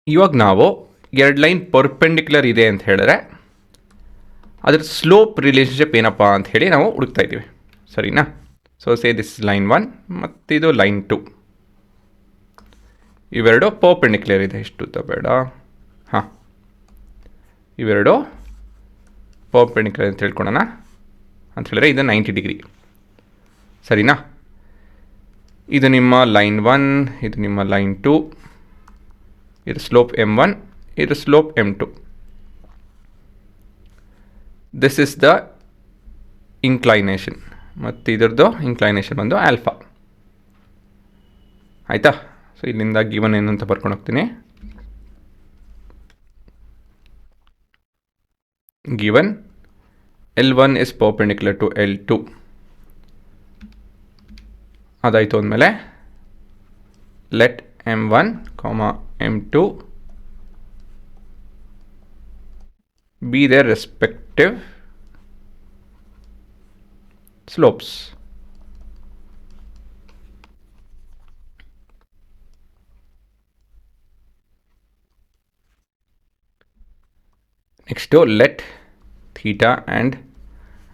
ಇವಾಗ ನಾವು ಎರಡು ಲೈನ್ ಪರ್ಪೆಂಡಿಕ್ಯುಲರ್ ಇದೆ ಅಂತ ಹೇಳಿದ್ರೆ ಅದರ ಸ್ಲೋಪ್ ರಿಲೇಷನ್ಶಿಪ್ ಏನಪ್ಪ ಅಂತ ಹೇಳಿ ನಾವು ಹುಡುಕ್ತಾ ಇದ್ದೀವಿ, ಸರಿನಾ? ಸೊ ಸೇ ದಿಸ್ ಲೈನ್ 1 ಮತ್ತು ಇದು ಲೈನ್ 2, ಇವೆರಡು ಪರ್ಪೆಂಡಿಕ್ಯುಲರ್ ಇದೆ. ಎಷ್ಟು ಉದ್ದ ಬೇಡ, ಹಾಂ, ಇವೆರಡು ಪರ್ಪೆಂಡಿಕ್ಯುಲರ್ ಅಂತ ಹೇಳ್ಕೊಳೋಣ. ಅಂತ ಹೇಳಿದ್ರೆ ಇದು 90 ಡಿಗ್ರಿ, ಸರಿನಾ? ಇದು ನಿಮ್ಮ ಲೈನ್ 1, ಇದು ನಿಮ್ಮ ಲೈನ್ 2, ಇದು ಸ್ಲೋಪ್ m1, ಇದು slope m2. This is the inclination, ಮತ್ತು ಇದರದ್ದು ಇನ್ಕ್ಲೈನೇಷನ್ ಬಂದು ಆಲ್ಫಾ, ಆಯಿತಾ? ಸೊ ಇಲ್ಲಿಂದ ಗಿವನ್ ಏನು ಅಂತ ಬರ್ಕೊಂಡು ಹೋಗ್ತೀನಿ. Given L1 is perpendicular to L2. ಅದಾಯಿತು ಅಂದಮೇಲೆ let M1, M2 be their respective slopes. Next, let theta and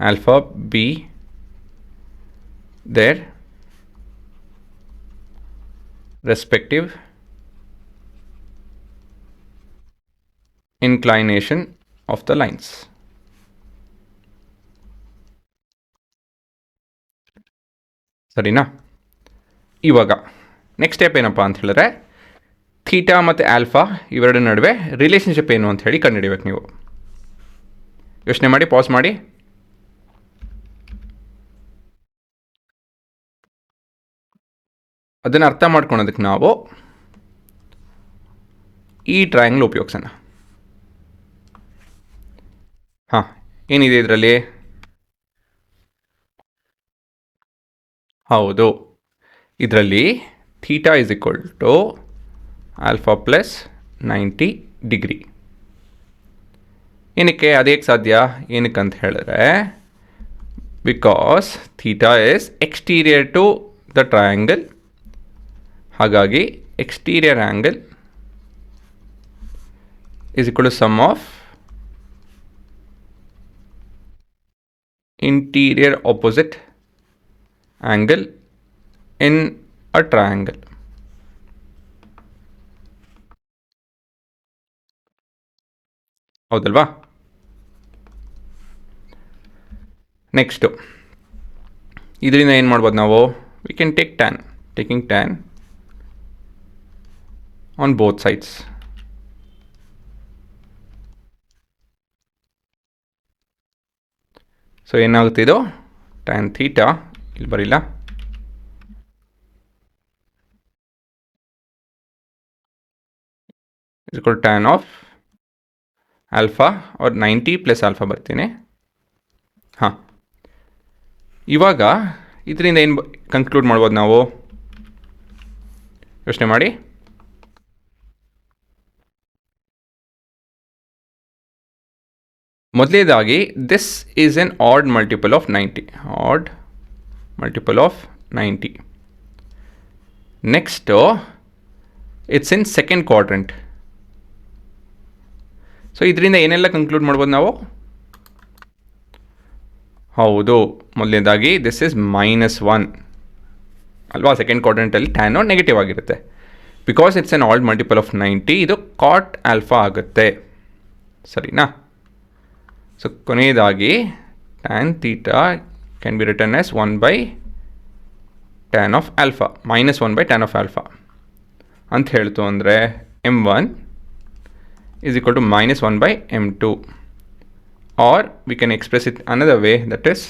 alpha be their respective inclination of the lines. ಸರಿನಾ? ಇವಾಗ ನೆಕ್ಸ್ಟ್ ಸ್ಟೆಪ್ ಏನಪ್ಪ ಅಂತ ಹೇಳಿದ್ರೆ ಥೀಟಾ ಮತ್ತು ಆಲ್ಫಾ ಇವೆರಡು ನಡುವೆ ರಿಲೇಷನ್ಶಿಪ್ ಏನು ಅಂತ ಹೇಳಿ ಕಂಡುಹಿಡಿಬೇಕು. ನೀವು ಯೋಚನೆ ಮಾಡಿ, ಪಾಸ್ ಮಾಡಿ. ಅದನ್ನು ಅರ್ಥ ಮಾಡ್ಕೊಳೋದಕ್ಕೆ ನಾವು ಈ ಟ್ರಯಾಂಗಲ್ ಉಪಯೋಗಿಸೋಣ. ಹಾಂ, ಏನಿದೆ ಇದರಲ್ಲಿ? ಹೌದು, ಇದರಲ್ಲಿ theta is equal to alpha plus 90 degree. ಏನಕ್ಕೆ? ಅದೇಗೆ ಸಾಧ್ಯ? ಏನಕ್ಕೆ ಅಂತ ಹೇಳಿದ್ರೆ because theta is exterior to the triangle. ಹಾಗಾಗಿ exterior angle is equal to sum of interior opposite angle in a triangle. ಹೌದಲ್ವಾ? ನೆಕ್ಸ್ಟು ಇದರಿಂದ ಏನು ಮಾಡ್ಬೋದು ನಾವು? We can take tan, taking tan on both sides. So ಏನಾಗುತ್ತೆ ಇದು? Tan theta, ಇಲ್ಲಿ ಬರಿಲ್ಲ, is equal tan of alpha or 90 plus alpha ಬರ್ತೀನಿ. ಹಾಂ, ಇವಾಗ ಇದರಿಂದ ಏನು ಕನ್ಕ್ಲೂಡ್ ಮಾಡ್ಬೋದು ನಾವು? ಯೋಚನೆ ಮಾಡಿ. ಮೊದಲನೇದಾಗಿ this is an odd multiple of 90, odd multiple of 90. Next it's in second quadrant. So ಇದರಿಂದ ಏನೆಲ್ಲ ಕನ್ಕ್ಲೂಡ್ ಮಾಡ್ಬೋದು ನಾವು? ಹೌದು, ಮೊದಲನೇದಾಗಿ ದಿಸ್ ಈಸ್ -1 ಅಲ್ವಾ? ಸೆಕೆಂಡ್ ಕ್ವಾಡ್ರೆಂಟಲ್ಲಿ ಟ್ಯಾನು ನೆಗೆಟಿವ್ ಆಗಿರುತ್ತೆ. Because it's an odd multiple of 90, ಇದು ಕಾಟ್ ಆಲ್ಫಾ ಆಗುತ್ತೆ, ಸರಿನಾ? ಸೊ ಕೊನೆಯದಾಗಿ tan theta can be return as 1/tan of alpha, -1/tan of alpha ಅಂತ ಹೇಳ್ತು ಅಂದರೆ m1 is equal to -1/m2, or we can express it another way, that is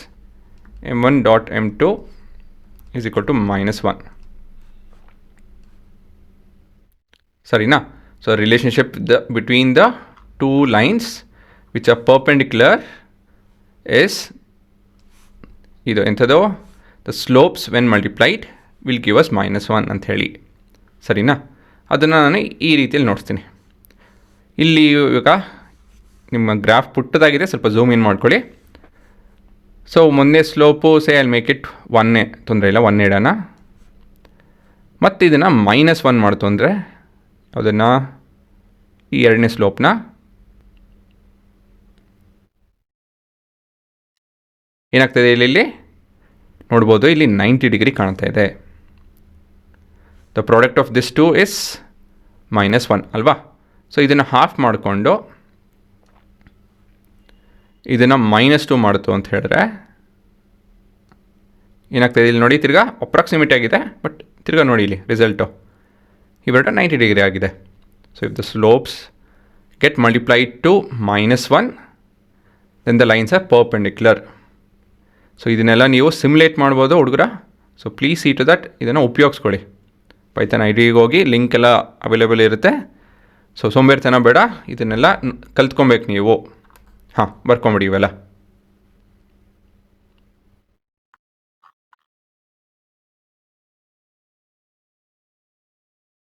m1 dot m2 is equal to -1. Sarina? So relationship between the two lines which are perpendicular is either entado the slopes when multiplied will give us -1 ಅಂತ ಹೇಳಿ, ಸರಿನಾ? ಅದನ್ನು ನಾನು ಈ ರೀತಿಯಲ್ಲಿ ನೋಡ್ತೀನಿ. ಇಲ್ಲಿ ಇವಾಗ ನಿಮ್ಮ ಗ್ರಾಫ್ ಪುಟ್ಟದಾಗಿದೆ, ಸ್ವಲ್ಪ ಝೂಮ್ ಇನ್ ಮಾಡ್ಕೊಳ್ಳಿ. ಸೊ ಮೊನ್ನೆ slope say I'll make it 1, ತೊಂದರೆ ಇಲ್ಲ, 1 ಇಡೋಣ. ಮತ್ತು ಇದನ್ನು -1 ಮಾಡ್ತು ಅಂದರೆ ಅದನ್ನು ಈ ಎರಡನೇ ಸ್ಲೋಪ್ನ ಏನಾಗ್ತಾಯಿದೆ ಇಲ್ಲಿ ನೋಡ್ಬೋದು, ಇಲ್ಲಿ 90 ಡಿಗ್ರಿ ಕಾಣ್ತಾ ಇದೆ. The product of this two is -1 ಅಲ್ವಾ. ಸೊ ಇದನ್ನು ಹಾಫ್ ಮಾಡಿಕೊಂಡು ಇದನ್ನು -2 ಮಾಡ್ತು ಅಂತ ಹೇಳಿದ್ರೆ ಏನಾಗ್ತಾಯಿದೆ ಇಲ್ಲಿ ನೋಡಿ, ತಿರ್ಗಾ ಅಪ್ರಾಕ್ಸಿಮೇಟ್ ಆಗಿದೆ, ಬಟ್ ತಿರ್ಗಾ ನೋಡಿ ಇಲ್ಲಿ ರಿಸಲ್ಟು ಇವೆರಡು 90 ಡಿಗ್ರಿ ಆಗಿದೆ. So if the slopes get multiplied to -1 then the lines are perpendicular. So ಇದನ್ನೆಲ್ಲ ನೀವು ಸಿಮ್ಯುಲೇಟ್ ಮಾಡ್ಬೋದು ಹುಡುಗರ. So please see to that, ಇದನ್ನು ಉಪಯೋಗಿಸ್ಕೊಳ್ಳಿ. ಪೈಥಾನ್ ಐಡಿಗೆ ಹೋಗಿ ಲಿಂಕ್ ಎಲ್ಲ ಅವೈಲೇಬಲ್ ಇರುತ್ತೆ. ಸೊ ಸೋಂಬೇರಿತನ ಬೇಡ, ಇದನ್ನೆಲ್ಲ ಕಲ್ತ್ಕೊಬೇಕು ನೀವು. ಹಾಂ, ಬರ್ಕೊಂಬಿಡಿ ಇವೆಲ್ಲ.